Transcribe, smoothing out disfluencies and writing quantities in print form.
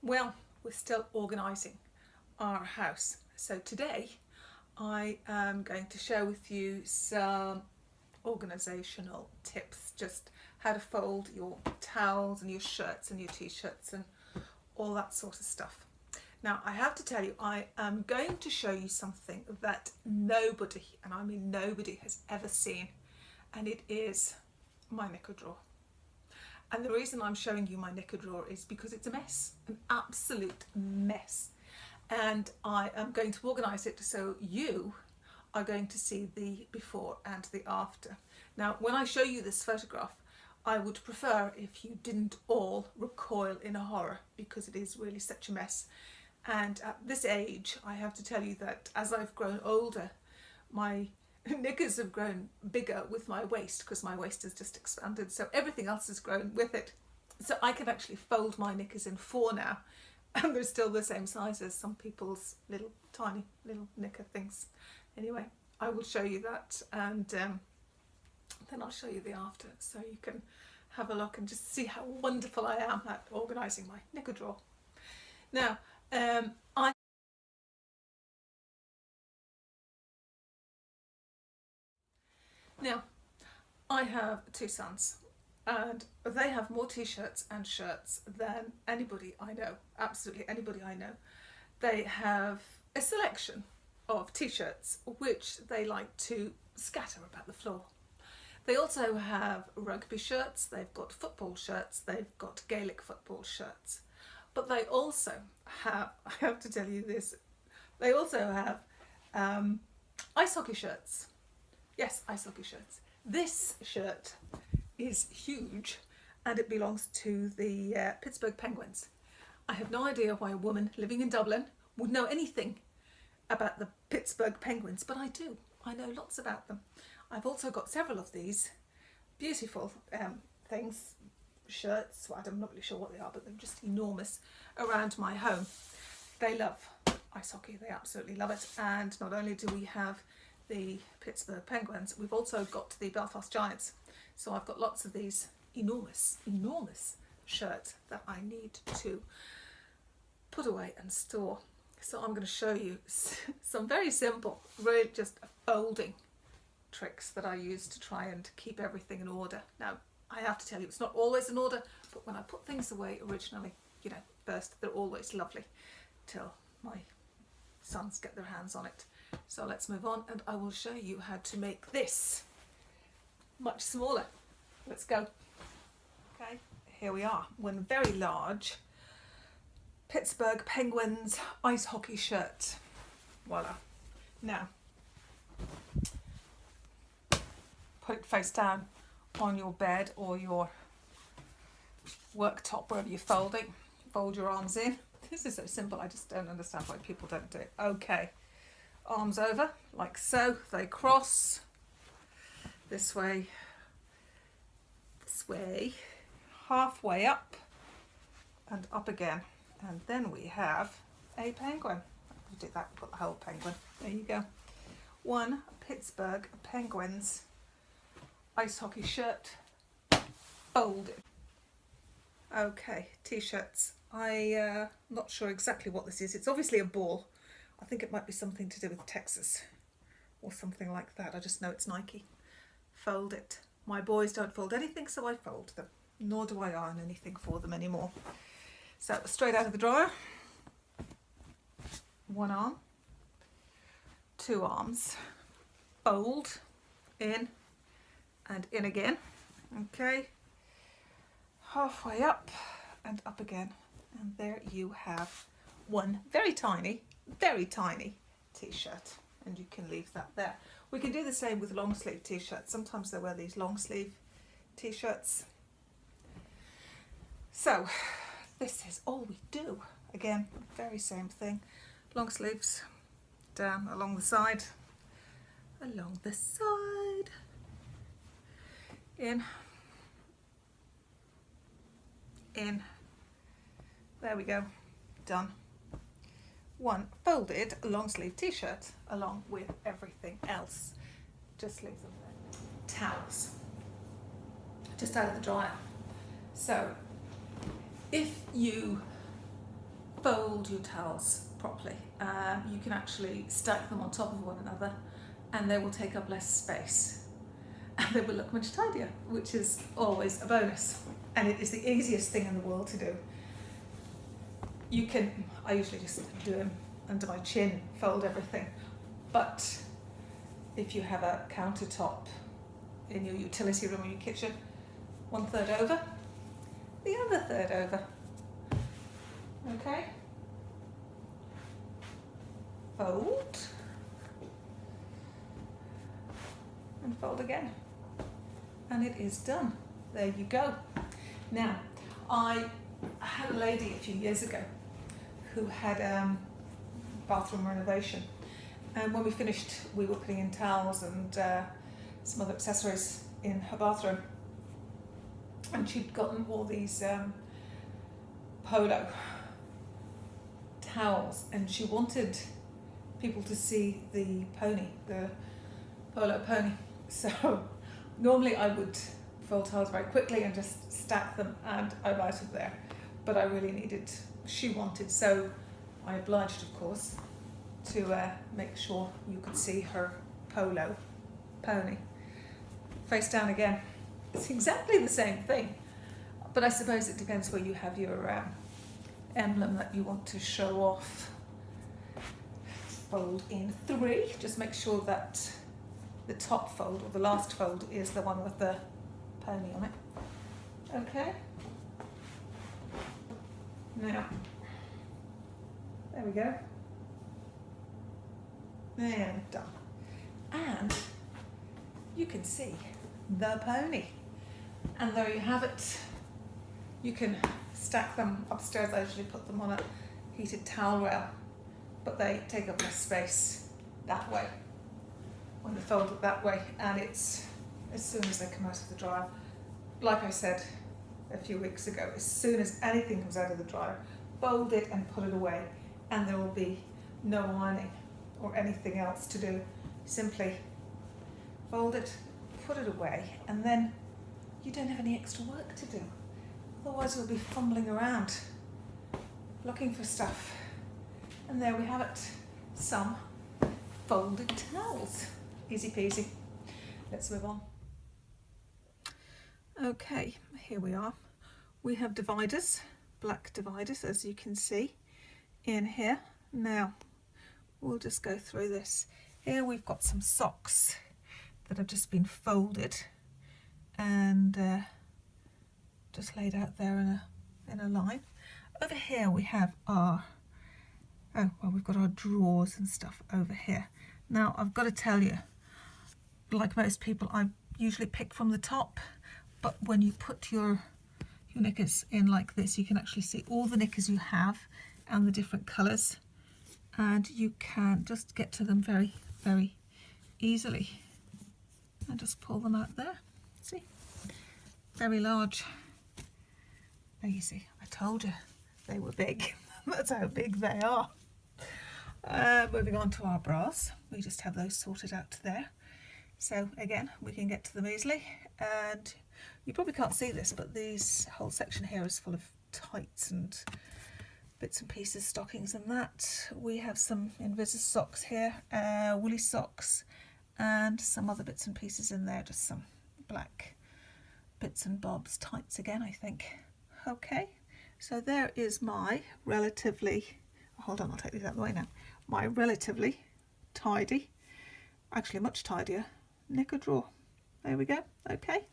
Well, we're still organising our house. So today I am going to share with you some organisational tips, just how to fold your towels and your shirts and your t-shirts and all that sort of stuff. Now I have to tell you, I am going to show you something that nobody, and I mean nobody, has ever seen, and it is my knicker drawer. And the reason I'm showing you my knicker drawer is because it's a mess, an absolute mess. And I am going to organise it so you are going to see the before and the after. Now, when I show you this photograph, I would prefer if you didn't all recoil in horror, because it is really such a mess. And at this age, I have to tell you that as I've grown older, my knickers have grown bigger with my waist, because my waist has just expanded, so everything else has grown with it. So I can actually fold my knickers in four now, and they're still the same size as some people's little tiny little knicker things. Anyway, I will show you that, and then I'll show you the after, so you can have a look and just see how wonderful I am at organising my knicker drawer. Now, I have two sons, and they have more t-shirts and shirts than anybody I know, absolutely anybody I know. They have a selection of t-shirts which they like to scatter about the floor. They also have rugby shirts, they've got football shirts, they've got Gaelic football shirts. But they also have, I have to tell you this, they also have ice hockey shirts. Yes, ice hockey shirts. This shirt is huge, and it belongs to the Pittsburgh Penguins. I have no idea why a woman living in Dublin would know anything about the Pittsburgh Penguins, but I do. I know lots about them. I've also got several of these beautiful things, shirts, well, I'm not really sure what they are, but they're just enormous, around my home. They love ice hockey, they absolutely love it. And not only do we have the Pittsburgh Penguins, we've also got the Belfast Giants. So I've got lots of these enormous shirts that I need to put away and store. So I'm going to show you some very simple, really just folding tricks that I use to try and keep everything in order. Now, I have to tell you, it's not always in order, but when I put things away originally, first, they're always lovely till my sons get their hands on it. So let's move on, and I will show you how to make this much smaller. Let's go. Okay, here we are. One very large Pittsburgh Penguins ice hockey shirt. Voila. Now, put it face down on your bed or your worktop, wherever you're folding. Fold your arms in. This is so simple, I just don't understand why people don't do it. Okay, arms over, like so. They cross this way, halfway up and up again. And then we have a penguin. I'll do that, put the whole penguin. There you go. One Pittsburgh Penguins ice hockey shirt folded. Okay, t-shirts. I'm not sure exactly what this is. It's obviously a ball. I think it might be something to do with Texas or something like that. I just know it's Nike. Fold it. My boys don't fold anything, so I fold them. Nor do I iron anything for them anymore. So straight out of the dryer. One arm, two arms, fold in and in again. Okay, halfway up and up again, and there you have one very tiny t-shirt, and you can leave that there. We can do the same with long sleeve t-shirts. Sometimes they wear these long sleeve t-shirts. So this is all we do. Again, very same thing. Long sleeves down along the side, in, there we go, done. One folded long sleeve t-shirt along with everything else. Just leave them there. Towels, just out of the dryer. So if you fold your towels properly. You can actually stack them on top of one another and they will take up less space and they will look much tidier, which is always a bonus. And it is the easiest thing in the world to do. I usually just do them under my chin, fold everything. But if you have a countertop in your utility room or your kitchen, 1/3 over, the other third over. Okay? Fold. And fold again. And it is done. There you go. Now, I had a lady a few years ago who had bathroom renovation. And when we finished, we were putting in towels and some other accessories in her bathroom. And she'd gotten all these polo towels, and she wanted people to see the pony, the polo pony. So normally I would fold towels very quickly and just stack them and I'm out of there. But I really needed, she wanted, so I obliged, of course, to make sure you could see her polo pony. Face down again. It's exactly the same thing, but I suppose it depends where you have your emblem that you want to show off. Fold in 3. Just make sure that the top fold or the last fold is the one with the pony on it. Okay. Now, there we go. And done. And you can see the pony. And there you have it. You can stack them upstairs. I usually put them on a heated towel rail, but they take up less space that way when they're folded that way. And it's as soon as they come out of the dryer, like I said a few weeks ago, as soon as anything comes out of the dryer, fold it and put it away, and there will be no ironing or anything else to do. Simply fold it, put it away, and then you don't have any extra work to do. Otherwise you'll be fumbling around looking for stuff. And there we have it, some folded towels. Easy peasy. Let's move on. Okay, here we are. We have dividers, black dividers, as you can see in here. Now we'll just go through this. Here we've got some socks that have just been folded and just laid out there in a line. Over here we have our, we've got our drawers and stuff over here. Now I've got to tell you, like most people, I usually pick from the top, but when you put your knickers in like this, you can actually see all the knickers you have and the different colours, and you can just get to them very, very easily. And just pull them out there. See? Very large. There you see, I told you they were big. That's how big they are. Moving on to our bras, we just have those sorted out there. So again, we can get to them easily, and you probably can't see this, but this whole section here is full of tights and bits and pieces, stockings and that. We have some Invisalign socks here, woolly socks, and some other bits and pieces in there, just some black bits and bobs, tights again, I think. Okay, so there is my relatively, hold on, I'll take these out of the way now, my relatively tidy, actually much tidier, knicker drawer. There we go. Okay.